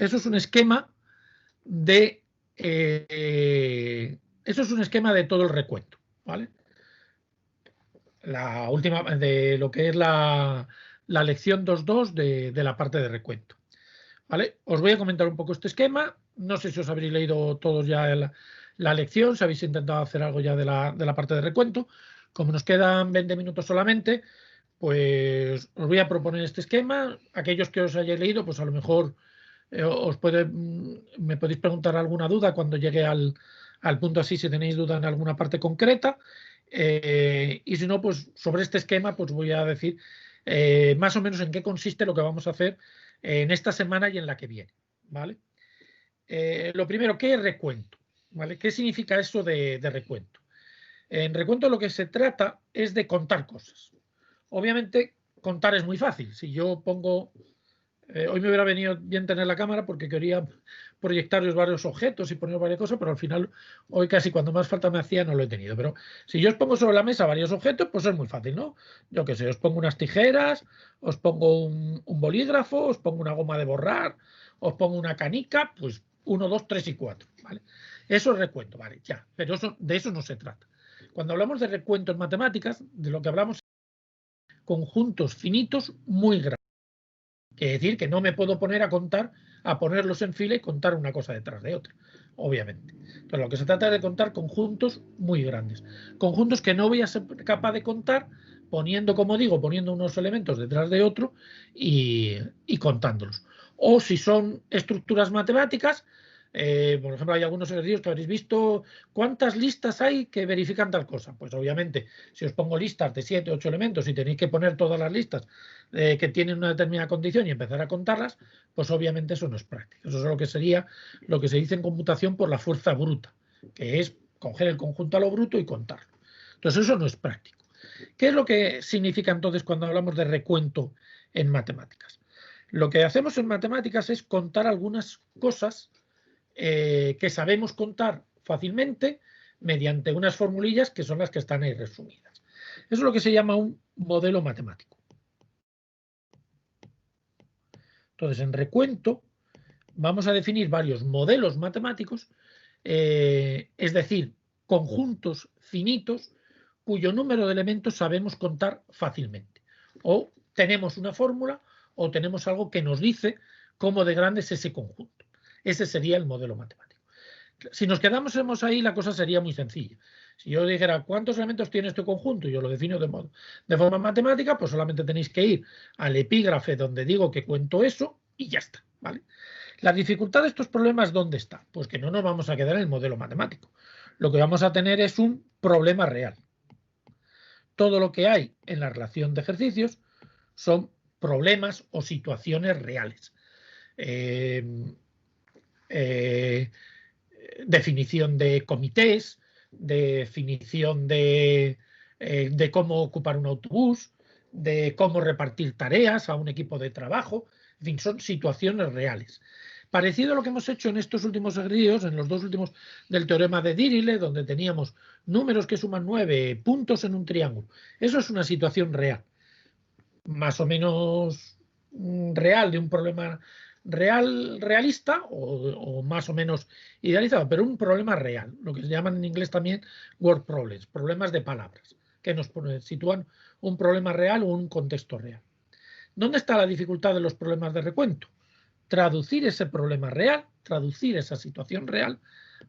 eso es un esquema de todo el recuento, ¿vale? La última de lo que es la lección 2.2 de la parte de recuento. ¿Vale? Os voy a comentar un poco este esquema. No sé si os habréis leído todos ya la lección, si habéis intentado hacer algo ya de la parte de recuento. Como nos quedan 20 minutos solamente, pues os voy a proponer este esquema. Aquellos que os hayáis leído, pues a lo mejor me podéis preguntar alguna duda cuando llegue al punto así, si tenéis duda en alguna parte concreta. Y si no, pues sobre este esquema, pues voy a decir más o menos en qué consiste lo que vamos a hacer en esta semana y en la que viene, ¿vale? Lo primero, ¿qué es recuento? ¿Vale? ¿Qué significa eso de recuento? En recuento lo que se trata es de contar cosas. Obviamente, contar es muy fácil. Si yo pongo... hoy me hubiera venido bien tener la cámara porque quería proyectaros varios objetos y poner varias cosas, pero al final, hoy casi cuando más falta me hacía no lo he tenido. Pero si yo os pongo sobre la mesa varios objetos, pues es muy fácil, ¿no? Yo qué sé, os pongo unas tijeras, os pongo un bolígrafo, os pongo una goma de borrar, os pongo una canica, pues 1, 2, 3 y 4, ¿vale? Eso es recuento, ¿vale? Ya, pero de eso no se trata. Cuando hablamos de recuento en matemáticas, de lo que hablamos es conjuntos finitos muy grandes. Quiere decir que no me puedo poner a contar, a ponerlos en fila y contar una cosa detrás de otra, obviamente. Entonces, lo que se trata es de contar conjuntos muy grandes. Conjuntos que no voy a ser capaz de contar poniendo, como digo, poniendo unos elementos detrás de otro y contándolos. O si son estructuras matemáticas, por ejemplo, hay algunos ejercicios que habréis visto, ¿cuántas listas hay que verifican tal cosa? Pues obviamente, si os pongo listas de 7, 8 elementos y tenéis que poner todas las listas que tienen una determinada condición y empezar a contarlas, pues obviamente eso no es práctico. Eso es lo que sería lo que se dice en computación por la fuerza bruta, que es coger el conjunto a lo bruto y contarlo. Entonces eso no es práctico. ¿Qué es lo que significa entonces cuando hablamos de recuento en matemáticas? Lo que hacemos en matemáticas es contar algunas cosas que sabemos contar fácilmente mediante unas formulillas que son las que están ahí resumidas. Eso es lo que se llama un modelo matemático. Entonces, en recuento vamos a definir varios modelos matemáticos, es decir, conjuntos finitos cuyo número de elementos sabemos contar fácilmente. O tenemos una fórmula o tenemos algo que nos dice cómo de grande es ese conjunto. Ese sería el modelo matemático. Si nos quedamos ahí, la cosa sería muy sencilla. Si yo dijera cuántos elementos tiene este conjunto y yo lo defino de forma matemática, pues solamente tenéis que ir al epígrafe donde digo que cuento eso y ya está, ¿vale? La dificultad de estos problemas, ¿dónde está? Pues que no nos vamos a quedar en el modelo matemático. Lo que vamos a tener es un problema real. Todo lo que hay en la relación de ejercicios son problemas o situaciones reales. Definición de comités, definición de cómo ocupar un autobús, de cómo repartir tareas a un equipo de trabajo. En fin, son situaciones reales. Parecido a lo que hemos hecho en estos últimos ejercicios, en los dos últimos del teorema de Dirichlet, donde teníamos números que suman 9 puntos en un triángulo. Eso es una situación real, más o menos real, de un problema realista o más o menos idealizado, pero un problema real, lo que se llaman en inglés también word problems, problemas de palabras, que nos sitúan un problema real o un contexto real. ¿Dónde está la dificultad de los problemas de recuento? Traducir ese problema real, traducir esa situación real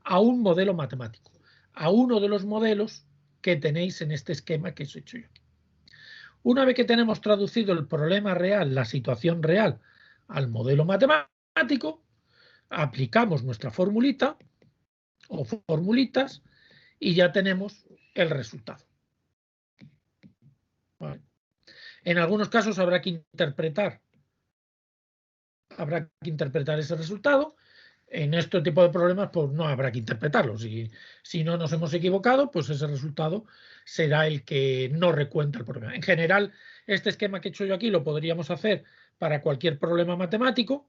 a un modelo matemático, a uno de los modelos que tenéis en este esquema que os he hecho yo aquí. Una vez que tenemos traducido el problema real, la situación real, al modelo matemático, aplicamos nuestra formulita o formulitas y ya tenemos el resultado. ¿Vale? En algunos casos habrá que interpretar ese resultado. En este tipo de problemas, pues no habrá que interpretarlo. Si no nos hemos equivocado, pues ese resultado será el que no recuenta el problema. En general, este esquema que he hecho yo aquí lo podríamos hacer para cualquier problema matemático,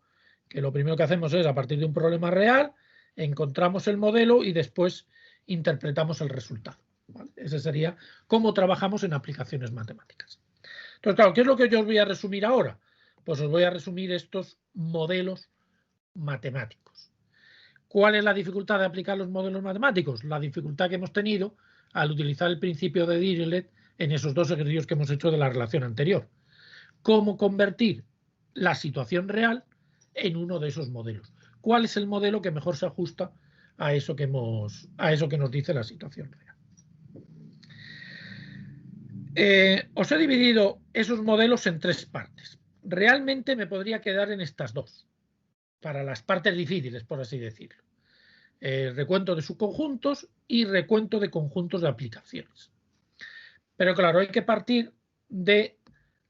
que lo primero que hacemos es, a partir de un problema real, encontramos el modelo y después interpretamos el resultado. ¿Vale? Ese sería cómo trabajamos en aplicaciones matemáticas. Entonces, claro, ¿qué es lo que yo os voy a resumir ahora? Pues os voy a resumir estos modelos matemáticos. ¿Cuál es la dificultad de aplicar los modelos matemáticos? La dificultad que hemos tenido al utilizar el principio de Dirichlet en esos dos ejercicios que hemos hecho de la relación anterior. ¿Cómo convertir la situación real en uno de esos modelos? ¿Cuál es el modelo que mejor se ajusta a eso que nos dice la situación real? Os he dividido esos modelos en tres partes. Realmente me podría quedar en estas dos, para las partes difíciles, por así decirlo. Recuento de subconjuntos y recuento de conjuntos de aplicaciones. Pero claro, hay que partir de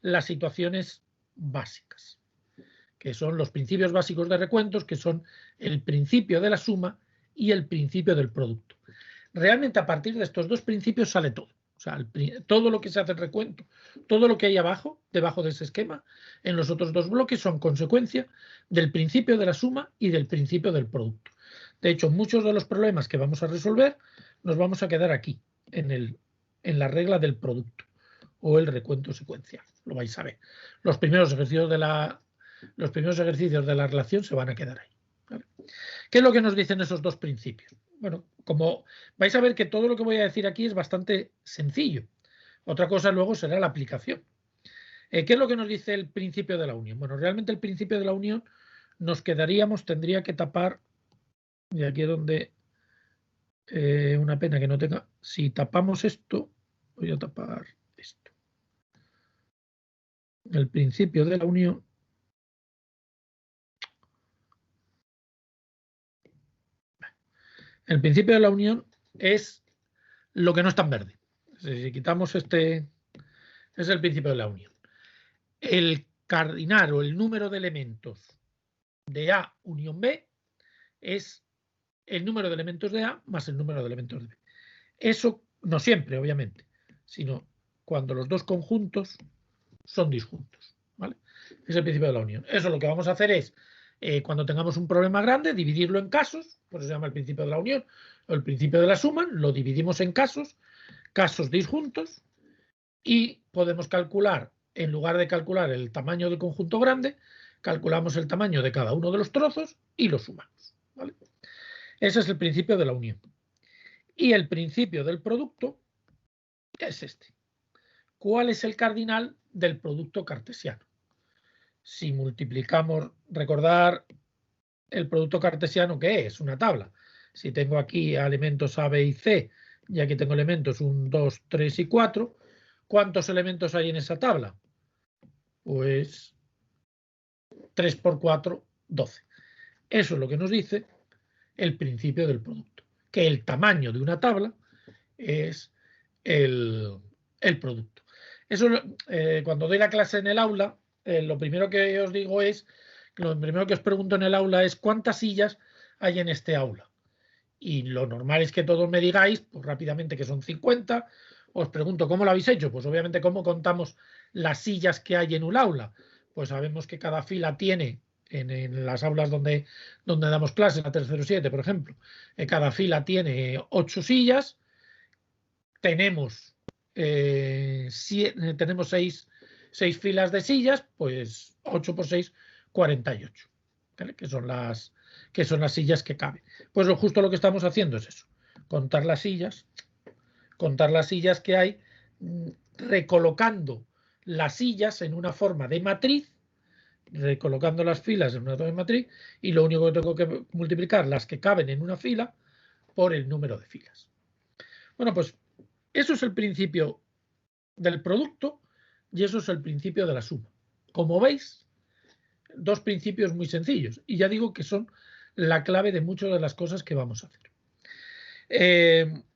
las situaciones básicas, que son los principios básicos de recuentos, que son el principio de la suma y el principio del producto. Realmente a partir de estos dos principios sale todo. O sea, todo lo que se hace en recuento, todo lo que hay abajo, debajo de ese esquema, en los otros dos bloques son consecuencia del principio de la suma y del principio del producto. De hecho, muchos de los problemas que vamos a resolver nos vamos a quedar aquí, en la regla del producto o el recuento secuencial. Lo vais a ver. Los primeros ejercicios de la relación se van a quedar ahí. ¿Vale? ¿Qué es lo que nos dicen esos dos principios? Bueno, como vais a ver que todo lo que voy a decir aquí es bastante sencillo. Otra cosa luego será la aplicación. ¿Qué es lo que nos dice el principio de la unión? Bueno, realmente el principio de la unión tendría que tapar, y aquí es donde una pena que no tenga, si tapamos esto, voy a tapar esto. El principio de la unión es lo que no está en verde. Si quitamos este, es el principio de la unión. El cardinal o el número de elementos de A unión B es el número de elementos de A más el número de elementos de B. Eso no siempre, obviamente, sino cuando los dos conjuntos son disjuntos. ¿Vale? Es el principio de la unión. Eso lo que vamos a hacer es, cuando tengamos un problema grande, dividirlo en casos, por eso se llama el principio de la unión, o el principio de la suma, lo dividimos en casos disjuntos, y podemos calcular, en lugar de calcular el tamaño del conjunto grande, calculamos el tamaño de cada uno de los trozos y lo sumamos. ¿Vale? Ese es el principio de la unión. Y el principio del producto es este. ¿Cuál es el cardinal del producto cartesiano? Si multiplicamos, recordar el producto cartesiano, ¿qué es? Una tabla. Si tengo aquí elementos A, B y C, y aquí tengo elementos 1, 2, 3 y 4, ¿cuántos elementos hay en esa tabla? Pues 3 por 4, 12. Eso es lo que nos dice el principio del producto, que el tamaño de una tabla es el producto. Eso, cuando doy la clase en el aula, lo primero que os digo es, lo primero que os pregunto en el aula es ¿cuántas sillas hay en este aula? Y lo normal es que todos me digáis, pues rápidamente, que son 50. Os pregunto, ¿cómo lo habéis hecho? Pues obviamente, ¿cómo contamos las sillas que hay en un aula? Pues sabemos que cada fila tiene, en las aulas donde damos clases, en la 307, por ejemplo, cada fila tiene 8 sillas. Tenemos, tenemos 6 filas de sillas, pues 8 por 6, 48, ¿vale? que son las sillas que caben. Pues justo lo que estamos haciendo es eso, contar las sillas que hay, recolocando las sillas en una forma de matriz, recolocando las filas en una forma de matriz, y lo único que tengo que multiplicar las que caben en una fila por el número de filas. Bueno, pues eso es el principio del producto y eso es el principio de la suma. Como veis, dos principios muy sencillos, y ya digo que son la clave de muchas de las cosas que vamos a hacer.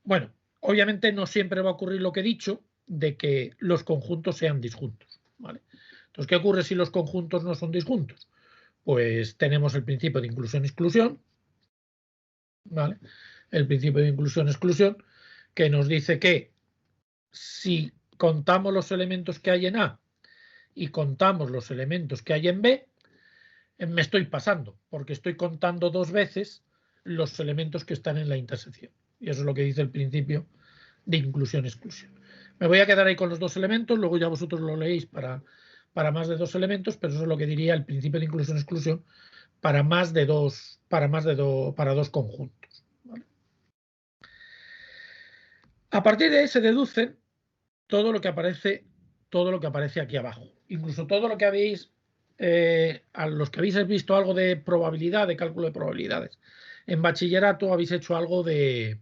Bueno, obviamente no siempre va a ocurrir lo que he dicho, de que los conjuntos sean disjuntos, ¿vale? Entonces, ¿qué ocurre si los conjuntos no son disjuntos? Pues tenemos el principio de inclusión-exclusión, ¿vale? El principio de inclusión-exclusión, que nos dice que si contamos los elementos que hay en A y contamos los elementos que hay en B, me estoy pasando, porque estoy contando dos veces los elementos que están en la intersección. Y eso es lo que dice el principio de inclusión-exclusión. Me voy a quedar ahí con los dos elementos, luego ya vosotros lo leéis para más de dos elementos, pero eso es lo que diría el principio de inclusión-exclusión para dos conjuntos, ¿vale? A partir de ahí se deduce todo lo que aparece aquí abajo. Incluso todo lo que a los que habéis visto algo de probabilidad, de cálculo de probabilidades. En bachillerato habéis hecho algo de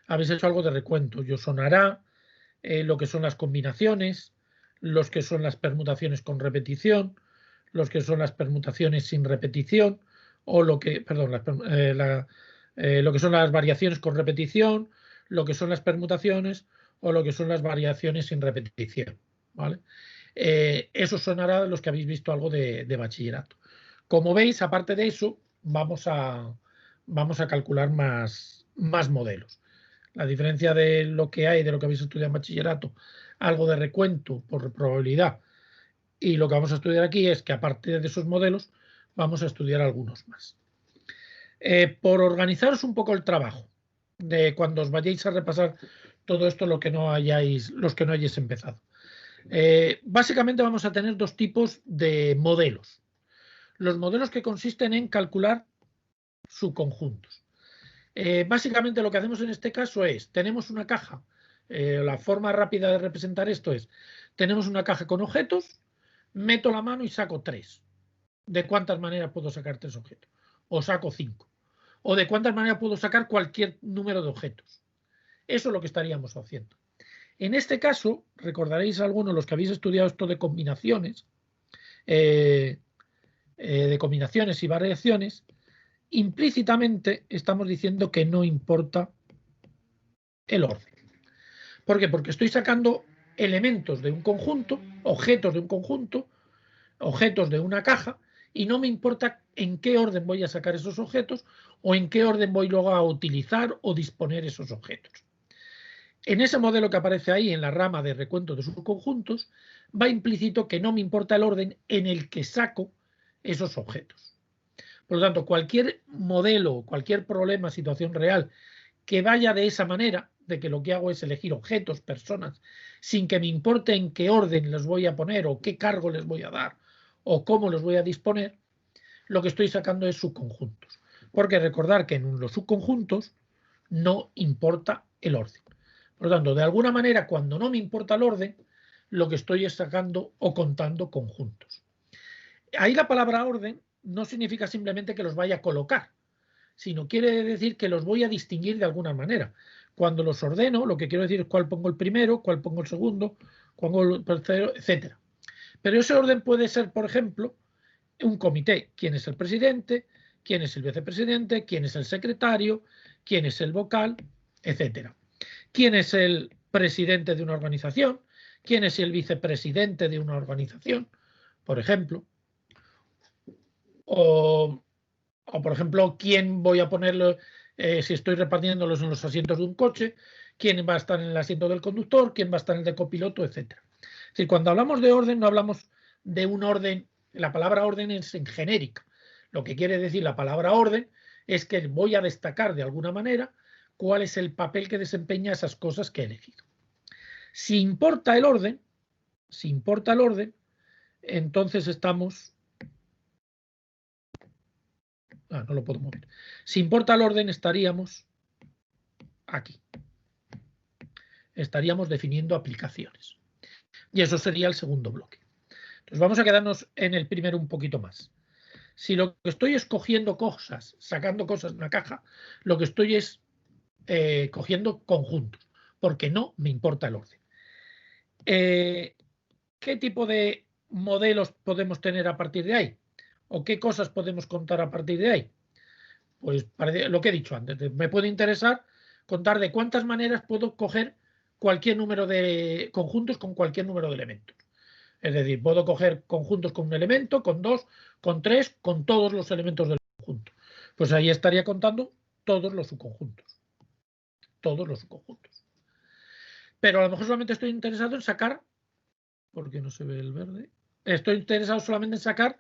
recuento. Y os sonará lo que son las combinaciones, los que son las permutaciones con repetición, los que son las permutaciones sin repetición, o lo que son las variaciones con repetición, lo que son las permutaciones o lo que son las variaciones sin repetición, ¿vale? Eso sonará a los que habéis visto algo de bachillerato. Como veis, aparte de eso, vamos a calcular más modelos. La diferencia de lo que habéis estudiado en bachillerato, algo de recuento por probabilidad, y lo que vamos a estudiar aquí es que a partir de esos modelos vamos a estudiar algunos más. Por organizaros un poco el trabajo, de cuando os vayáis a repasar todo esto, los que no hayáis empezado. Básicamente vamos a tener dos tipos de modelos. Los modelos que consisten en calcular subconjuntos. Básicamente lo que hacemos en este caso es, tenemos una caja, la forma rápida de representar esto es, tenemos una caja con objetos, meto la mano y saco 3. ¿De cuántas maneras puedo sacar 3 objetos? O saco 5. O de cuántas maneras puedo sacar cualquier número de objetos. Eso es lo que estaríamos haciendo. En este caso, recordaréis algunos, los que habéis estudiado esto de combinaciones y variaciones, implícitamente estamos diciendo que no importa el orden. ¿Por qué? Porque estoy sacando elementos de un conjunto, objetos de un conjunto, objetos de una caja, y no me importa en qué orden voy a sacar esos objetos o en qué orden voy luego a utilizar o disponer esos objetos. En ese modelo que aparece ahí en la rama de recuento de subconjuntos, va implícito que no me importa el orden en el que saco esos objetos. Por lo tanto, cualquier modelo, cualquier problema, situación real que vaya de esa manera, de que lo que hago es elegir objetos, personas, sin que me importe en qué orden les voy a poner o qué cargo les voy a dar o cómo los voy a disponer, lo que estoy sacando es subconjuntos. Porque recordar que en los subconjuntos no importa el orden. Por lo tanto, de alguna manera, cuando no me importa el orden, lo que estoy es sacando o contando conjuntos. Ahí la palabra orden no significa simplemente que los vaya a colocar, sino quiere decir que los voy a distinguir de alguna manera. Cuando los ordeno, lo que quiero decir es cuál pongo el primero, cuál pongo el segundo, cuál pongo el tercero, etc. Pero ese orden puede ser, por ejemplo, un comité. ¿Quién es el presidente? ¿Quién es el vicepresidente? ¿Quién es el secretario? ¿Quién es el vocal? Etcétera. ¿Quién es el presidente de una organización? ¿Quién es el vicepresidente de una organización? Por ejemplo. O por ejemplo, quién voy a ponerlo si estoy repartiéndolos en los asientos de un coche, quién va a estar en el asiento del conductor, quién va a estar en el de copiloto, etc. Es decir, cuando hablamos de orden, no hablamos de un orden, la palabra orden es en genérica. Lo que quiere decir la palabra orden es que voy a destacar de alguna manera cuál es el papel que desempeña esas cosas que he elegido. Si importa el orden, entonces estamos... no lo puedo mover. Si importa el orden, estaríamos aquí. Estaríamos definiendo aplicaciones. Y eso sería el segundo bloque. Entonces vamos a quedarnos en el primero un poquito más. Si lo que estoy es cogiendo cosas, sacando cosas de una caja, lo que estoy es cogiendo conjuntos, porque no me importa el orden. ¿Qué tipo de modelos podemos tener a partir de ahí? ¿O qué cosas podemos contar a partir de ahí? Pues lo que he dicho antes, me puede interesar contar de cuántas maneras puedo coger cualquier número de conjuntos con cualquier número de elementos. Es decir, puedo coger conjuntos con un elemento, con 2, con 3, con todos los elementos del conjunto. Pues ahí estaría contando todos los subconjuntos. Todos los subconjuntos. Pero a lo mejor solamente estoy interesado en sacar, porque no se ve el verde, estoy interesado solamente en sacar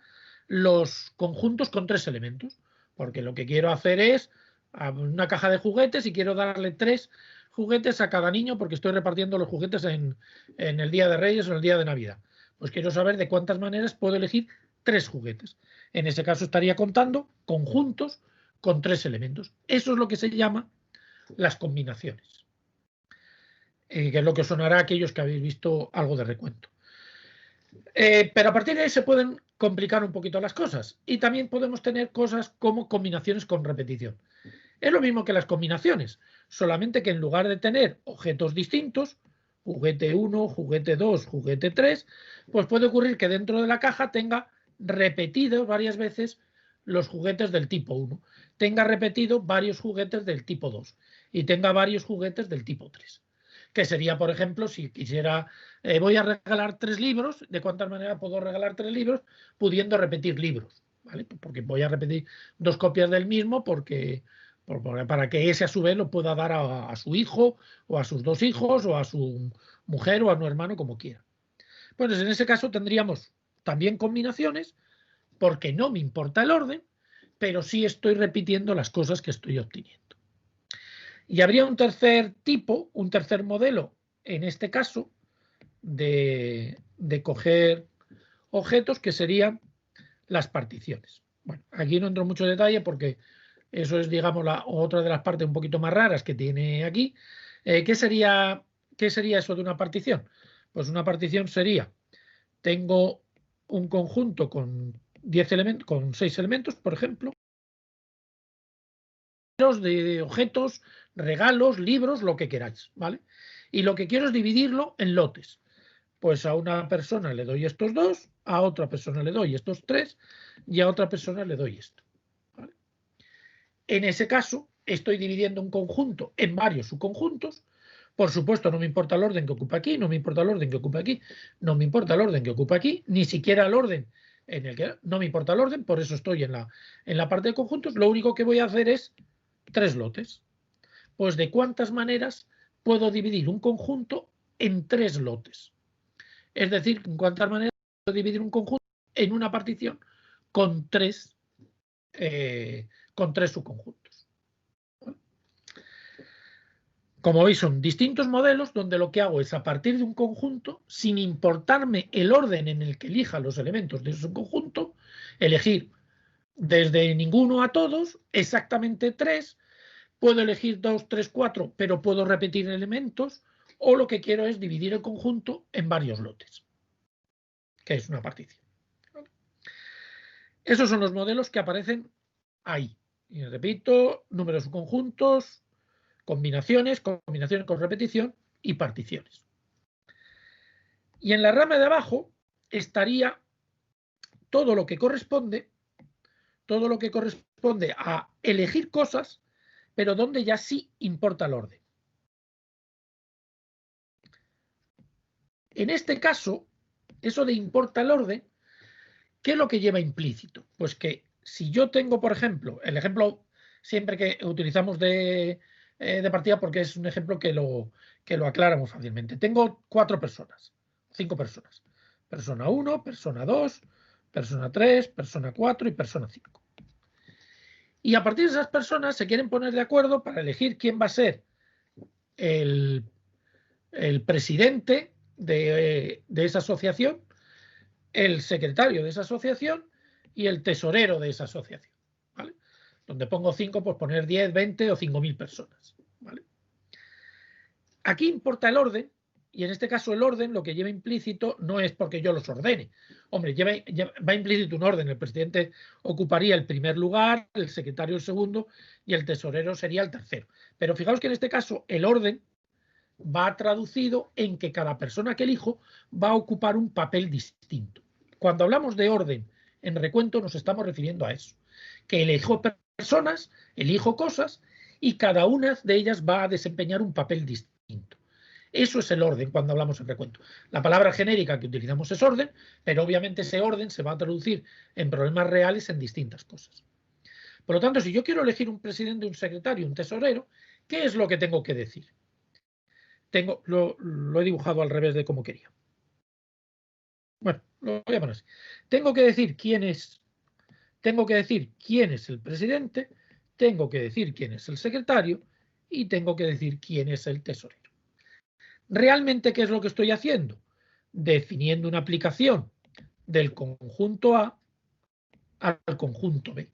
los conjuntos con 3 elementos. Porque lo que quiero hacer es una caja de juguetes y quiero darle 3 juguetes a cada niño porque estoy repartiendo los juguetes en el Día de Reyes o en el Día de Navidad. Pues quiero saber de cuántas maneras puedo elegir 3 juguetes. En ese caso estaría contando conjuntos con 3 elementos. Eso es lo que se llama las combinaciones, que es lo que sonará a aquellos que habéis visto algo de recuento. Pero a partir de ahí se pueden complicar un poquito las cosas y también podemos tener cosas como combinaciones con repetición. Es lo mismo que las combinaciones, solamente que en lugar de tener objetos distintos, juguete 1, juguete 2, juguete 3, pues puede ocurrir que dentro de la caja tenga repetidos varias veces los juguetes del tipo 1, tenga repetido varios juguetes del tipo 2 y tenga varios juguetes del tipo 3. Que sería, por ejemplo, si quisiera, voy a regalar 3 libros, ¿de cuántas maneras puedo regalar 3 libros? Pudiendo repetir libros, ¿vale? Porque voy a repetir 2 copias del mismo para que ese a su vez lo pueda dar a su hijo o a sus 2 hijos o a su mujer o a su hermano, como quiera. Pues en ese caso tendríamos también combinaciones, porque no me importa el orden, pero sí estoy repitiendo las cosas que estoy obteniendo. Y habría un tercer tipo, un tercer modelo, en este caso, de coger objetos, que serían las particiones. Bueno, aquí no entro en mucho detalle porque eso es, digamos, otra de las partes un poquito más raras que tiene aquí. ¿Qué sería eso de una partición? Pues una partición sería, tengo un conjunto con 10 elementos, con 6 elementos, por ejemplo, de objetos, regalos, libros, lo que queráis, ¿vale? Y lo que quiero es dividirlo en lotes. Pues a una persona le doy estos 2, a otra persona le doy estos 3 y a otra persona le doy esto, ¿vale? En ese caso, estoy dividiendo un conjunto en varios subconjuntos. Por supuesto, no me importa el orden que ocupa aquí, no me importa el orden que ocupa aquí, no me importa el orden que ocupa aquí, ni siquiera el orden en el que no me importa el orden, por eso estoy en la parte de conjuntos. Lo único que voy a hacer es 3 lotes. Pues ¿de cuántas maneras puedo dividir un conjunto en 3 lotes? Es decir, ¿en cuántas maneras puedo dividir un conjunto en una partición con 3 subconjuntos? Como veis, son distintos modelos donde lo que hago es, a partir de un conjunto, sin importarme el orden en el que elija los elementos de ese conjunto, elegir desde ninguno a todos, exactamente 3. Puedo elegir 2, 3, 4, pero puedo repetir elementos, o lo que quiero es dividir el conjunto en varios lotes, que es una partición. Esos son los modelos que aparecen ahí. Y repito, números subconjuntos, combinaciones con repetición y particiones. Y en la rama de abajo estaría todo lo que corresponde a elegir cosas, pero donde ya sí importa el orden. En este caso, eso de importa el orden, ¿qué es lo que lleva implícito? Pues que si yo tengo, por ejemplo, el ejemplo siempre que utilizamos de partida, porque es un ejemplo que lo aclaramos fácilmente. Tengo 4 personas, 5 personas. Persona 1, persona 2, persona 3, persona 4 y persona 5. Y a partir de esas personas se quieren poner de acuerdo para elegir quién va a ser el presidente de esa asociación, el secretario de esa asociación y el tesorero de esa asociación, ¿vale? Donde pongo 5, pues poner 10, 20 o 5.000 personas, ¿vale? Aquí importa el orden, y en este caso el orden lo que lleva implícito no es porque yo los ordene. Hombre, va implícito un orden. El presidente ocuparía el primer lugar, el secretario el segundo y el tesorero sería el tercero. Pero fijaos que en este caso el orden va traducido en que cada persona que elijo va a ocupar un papel distinto. Cuando hablamos de orden en recuento nos estamos refiriendo a eso, que elijo personas, elijo cosas y cada una de ellas va a desempeñar un papel distinto. Eso es el orden cuando hablamos en recuento. La palabra genérica que utilizamos es orden, pero obviamente ese orden se va a traducir en problemas reales en distintas cosas. Por lo tanto, si yo quiero elegir un presidente, un secretario, un tesorero, ¿qué es lo que tengo que decir? Lo he dibujado al revés de como quería. Bueno, lo voy a poner así. Tengo que decir quién es el presidente, tengo que decir quién es el secretario y tengo que decir quién es el tesorero. ¿Realmente qué es lo que estoy haciendo? Definiendo una aplicación del conjunto A al conjunto B,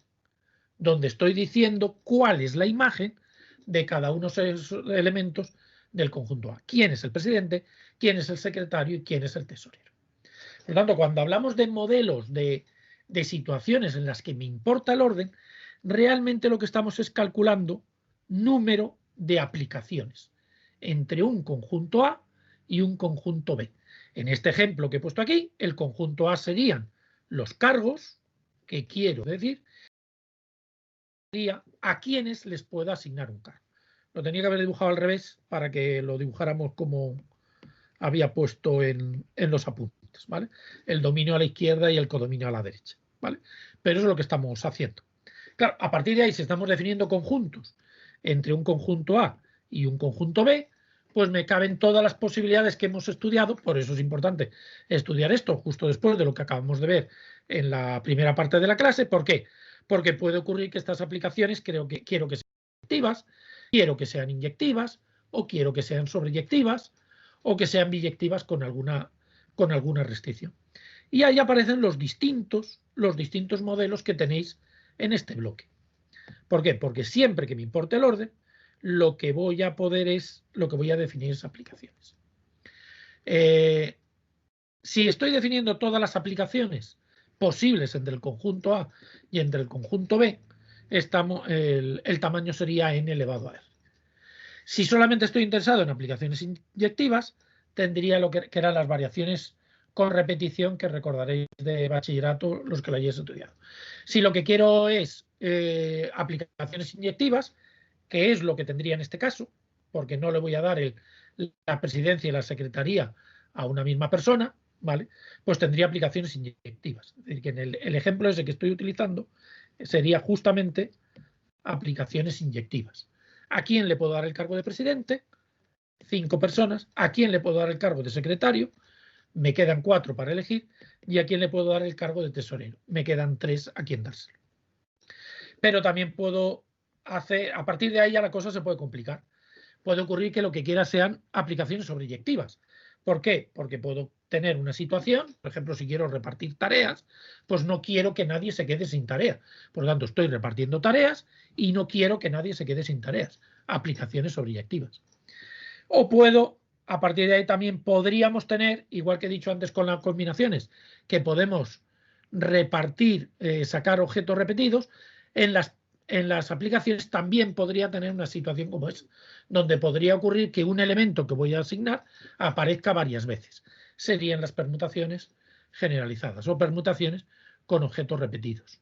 donde estoy diciendo cuál es la imagen de cada uno de esos elementos del conjunto A. ¿Quién es el presidente? ¿Quién es el secretario? ¿Y quién es el tesorero? Por lo tanto, cuando hablamos de modelos de situaciones en las que me importa el orden, realmente lo que estamos es calculando número de aplicaciones entre un conjunto A y un conjunto B. En este ejemplo que he puesto aquí, el conjunto A serían los cargos, que quiero decir, a quienes les puedo asignar un cargo. Lo tenía que haber dibujado al revés para que lo dibujáramos como había puesto en los apuntes, ¿vale? El dominio a la izquierda y el codominio a la derecha, ¿vale? Pero eso es lo que estamos haciendo. Claro, a partir de ahí, si estamos definiendo conjuntos entre un conjunto A y un conjunto B, pues me caben todas las posibilidades que hemos estudiado. Por eso es importante estudiar esto justo después de lo que acabamos de ver en la primera parte de la clase. ¿Por qué? Porque puede ocurrir que estas aplicaciones quiero que sean activas, quiero que sean inyectivas, o quiero que sean sobreyectivas, o que sean biyectivas con alguna restricción. Y ahí aparecen los distintos modelos que tenéis en este bloque. ¿Por qué? Porque siempre que me importe el orden, lo que voy a definir es aplicaciones. Si estoy definiendo todas las aplicaciones posibles entre el conjunto A y entre el conjunto B, el tamaño sería n elevado a r. Si solamente estoy interesado en aplicaciones inyectivas, tendría lo que eran las variaciones con repetición que recordaréis de bachillerato los que lo hayáis estudiado. Si lo que quiero es aplicaciones inyectivas, que es lo que tendría en este caso, porque no le voy a dar la presidencia y la secretaría a una misma persona, ¿vale? Pues tendría aplicaciones inyectivas. Es decir, que en el ejemplo ese que estoy utilizando sería justamente aplicaciones inyectivas. ¿A quién le puedo dar el cargo de presidente? 5 personas. ¿A quién le puedo dar el cargo de secretario? Me quedan 4 para elegir. ¿Y a quién le puedo dar el cargo de tesorero? Me quedan 3 a quien dárselo. Pero también puedo hacer, a partir de ahí ya la cosa se puede complicar. Puede ocurrir que lo que quiera sean aplicaciones sobreyectivas. ¿Por qué? Porque puedo tener una situación, por ejemplo, si quiero repartir tareas, pues no quiero que nadie se quede sin tarea. Por lo tanto, estoy repartiendo tareas y no quiero que nadie se quede sin tareas. Aplicaciones sobreyectivas. O puedo, a partir de ahí también podríamos tener, igual que he dicho antes con las combinaciones, que podemos repartir, sacar objetos repetidos, en las aplicaciones también podría tener una situación como esa, donde podría ocurrir que un elemento que voy a asignar aparezca varias veces. Serían las permutaciones generalizadas o permutaciones con objetos repetidos,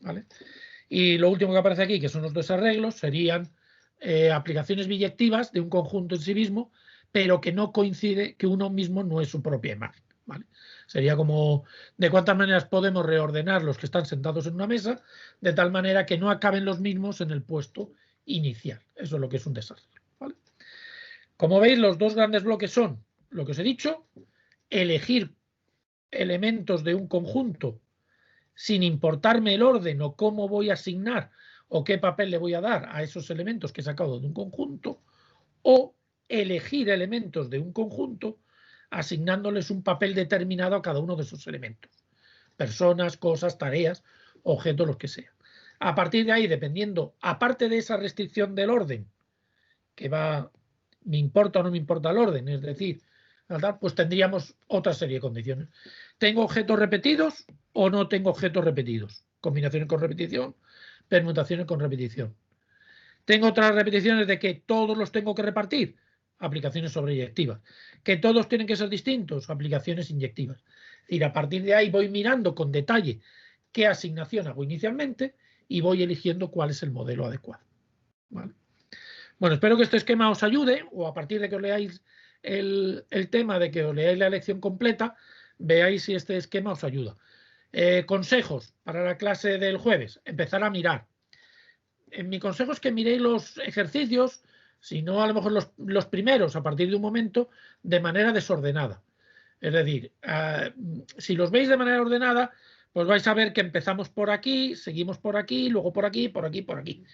¿vale? Y lo último que aparece aquí, que son los desarreglos, serían aplicaciones biyectivas de un conjunto en sí mismo, pero que no coincide, que uno mismo no es su propia imagen, ¿vale? Sería como de cuántas maneras podemos reordenar los que están sentados en una mesa de tal manera que no acaben los mismos en el puesto inicial. Eso es lo que es un desarreglo, ¿vale? Como veis, los dos grandes bloques son lo que os he dicho, elegir elementos de un conjunto sin importarme el orden o cómo voy a asignar o qué papel le voy a dar a esos elementos que he sacado de un conjunto, o elegir elementos de un conjunto asignándoles un papel determinado a cada uno de esos elementos. Personas, cosas, tareas, objetos, los que sea. A partir de ahí, dependiendo, aparte de esa restricción del orden, que va, me importa o no me importa el orden, es decir, pues tendríamos otra serie de condiciones. ¿Tengo objetos repetidos o no tengo objetos repetidos? Combinaciones con repetición, permutaciones con repetición. ¿Tengo otras repeticiones de que todos los tengo que repartir? Aplicaciones sobreyectivas. ¿Que todos tienen que ser distintos? Aplicaciones inyectivas. Es decir, a partir de ahí voy mirando con detalle qué asignación hago inicialmente y voy eligiendo cuál es el modelo adecuado, ¿vale? Bueno, espero que este esquema os ayude, o a partir de que os leáis el tema, de que os leáis la lección completa, veáis si este esquema os ayuda. Consejos para la clase del jueves. Empezar a mirar. Mi consejo es que miréis los ejercicios, si no a lo mejor los primeros, a partir de un momento, de manera desordenada. Es decir, si los veis de manera ordenada, pues vais a ver que empezamos por aquí, seguimos por aquí, luego por aquí, por aquí, por aquí.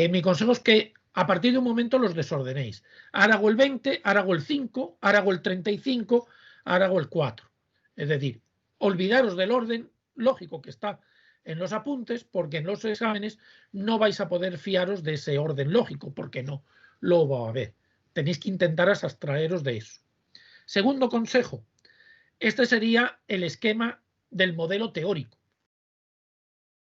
Mi consejo es que a partir de un momento los desordenéis. Ahora hago el 20, ahora hago el 5, ahora hago el 35, ahora hago el 4. Es decir, olvidaros del orden lógico que está en los apuntes, porque en los exámenes no vais a poder fiaros de ese orden lógico, porque no lo va a haber. Tenéis que intentar abstraeros de eso. Segundo consejo, este sería el esquema del modelo teórico.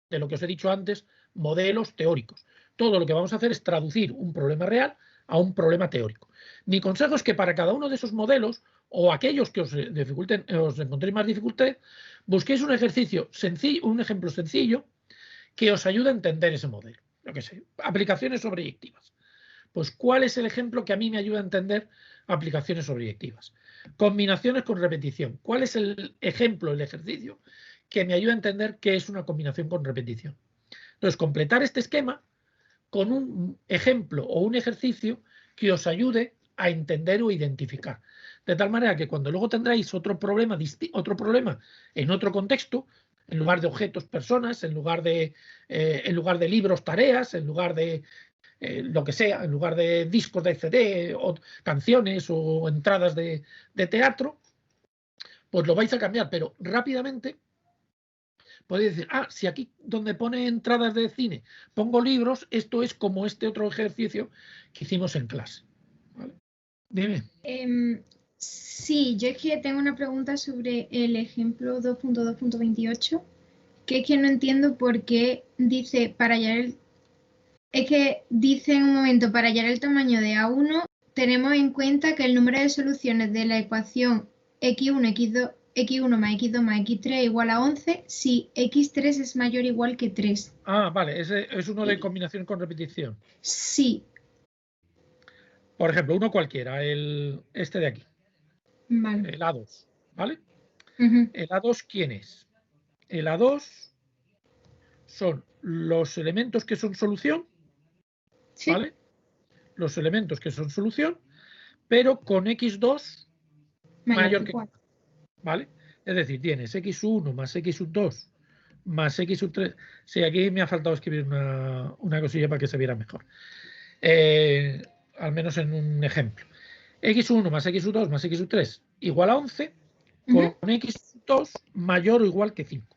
De lo que os he dicho antes, modelos teóricos. Todo lo que vamos a hacer es traducir un problema real a un problema teórico. Mi consejo es que para cada uno de esos modelos, o aquellos que os encontréis más dificultad, busquéis un ejercicio sencillo, un ejemplo sencillo que os ayude a entender ese modelo. Lo que sé, aplicaciones sobreyectivas. Pues, ¿cuál es el ejemplo que a mí me ayuda a entender aplicaciones sobreyectivas? Combinaciones con repetición. ¿Cuál es el ejemplo, el ejercicio que me ayuda a entender qué es una combinación con repetición? Entonces, completar este esquema con un ejemplo o un ejercicio que os ayude a entender o identificar. De tal manera que cuando luego tendráis otro problema en otro contexto, en lugar de objetos, personas, en lugar de libros, tareas, en lugar de lo que sea, en lugar de discos de CD o canciones o entradas de teatro, pues lo vais a cambiar, pero rápidamente podéis decir, si aquí donde pone entradas de cine pongo libros, esto es como este otro ejercicio que hicimos en clase. ¿Vale? Dime. Sí, yo es que tengo una pregunta sobre el ejemplo 2.2.28, que es que no entiendo por qué dice para hallar el... Es que dice en un momento, para hallar el tamaño de A1, tenemos en cuenta que el número de soluciones de la ecuación x1, x2, x1 más x2 más x3 igual a 11 si x3 es mayor o igual que 3. Vale, ese es uno de combinación con repetición. Sí. Por ejemplo, uno cualquiera, este de aquí. Vale. El A2, ¿vale? Uh-huh. ¿El A2 quién es? El A2 son los elementos que son solución, ¿Sí? ¿vale? Los elementos que son solución, pero con x2 mayor que 4, ¿vale? Es decir, tienes x1 más x2 más x3. Sí, aquí me ha faltado escribir una cosilla para que se viera mejor. Al menos en un ejemplo. x1 más x2 más x3 igual a 11, con x2 mayor o igual que 5.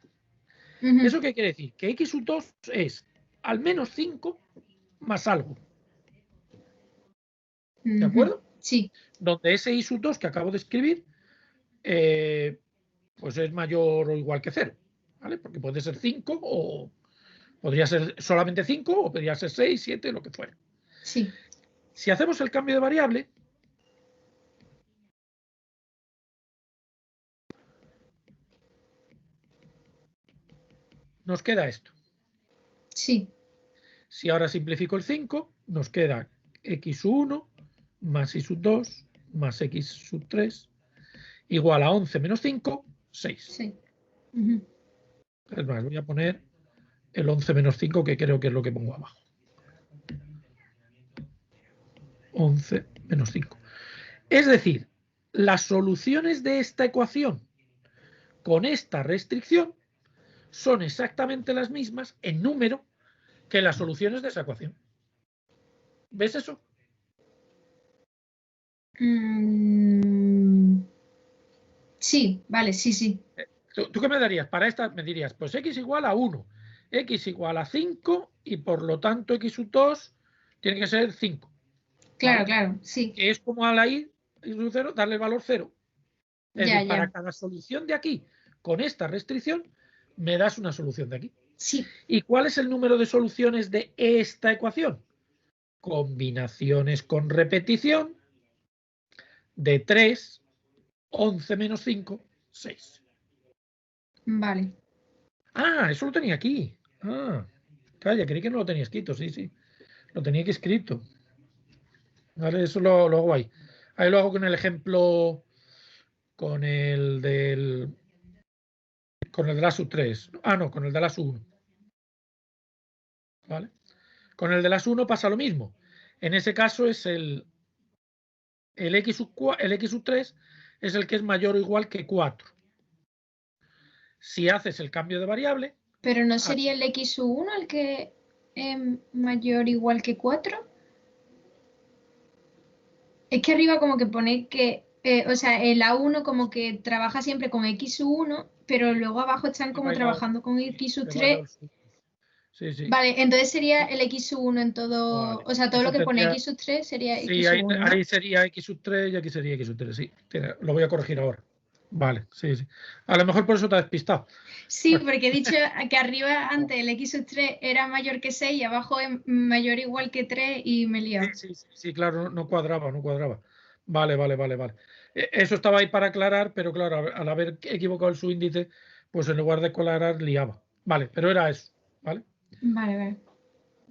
¿Eso qué quiere decir? Que x2 es al menos 5 más algo. ¿De acuerdo? Sí. Donde ese x2 que acabo de escribir pues es mayor o igual que 0. ¿Vale? Porque puede ser 5 o podría ser solamente 5 o podría ser 6, 7, lo que fuera. Sí. Si hacemos el cambio de variable, nos queda esto. Sí. Si ahora simplifico el 5, nos queda x1 más y2 más x3 igual a 11 menos 5, 6. Sí. Es más, voy a poner el 11 menos 5, que creo que es lo que pongo abajo. 11 menos 5. Es decir, las soluciones de esta ecuación con esta restricción son exactamente las mismas en número que las soluciones de esa ecuación. ¿Ves eso? Sí, vale, sí. ¿Tú qué me darías? Para esta me dirías, pues x igual a 1, x igual a 5 y por lo tanto x2 tiene que ser 5. Claro, ¿vale? claro, sí. Que es como a la y 0 darle el valor 0. Es decir, para cada solución de aquí con esta restricción me das una solución de aquí. Sí. ¿Y cuál es el número de soluciones de esta ecuación? Combinaciones con repetición de 3, 11 menos 5, 6. Vale. Eso lo tenía aquí. Calla, creí que no lo tenía escrito. Sí. Lo tenía aquí escrito. Vale, eso lo hago ahí. Ahí lo hago con el ejemplo, con el de la sub3. No, con el de la sub1. ¿Vale? Con el de la sub1 pasa lo mismo. En ese caso es el x3 es el que es mayor o igual que 4. Si haces el cambio de variable... ¿Pero no sería el x1 el que es mayor o igual que 4? Es que arriba como que pone que o sea, el A1 como que trabaja siempre con X1, pero luego abajo están como trabajando con X3. Sí, sí. Vale, entonces sería el X1 en todo, Vale. o sea, todo Eso lo que pone tendría, X3 sería sí, X1, ¿no? ahí sería X3 y aquí sería X3, sí. Lo voy a corregir ahora. Vale, sí, sí. A lo mejor por eso te has despistado. Sí, Bueno, porque he dicho que arriba antes el X3 era mayor que 6 y abajo es mayor o igual que 3 y me he sí, liado. sí, sí, sí, claro, no cuadraba, no cuadraba. Vale, vale, vale, vale. Eso estaba ahí para aclarar, pero claro, al haber equivocado el subíndice, pues en lugar de aclarar, liaba. Vale, pero era eso, ¿vale? Vale, vale.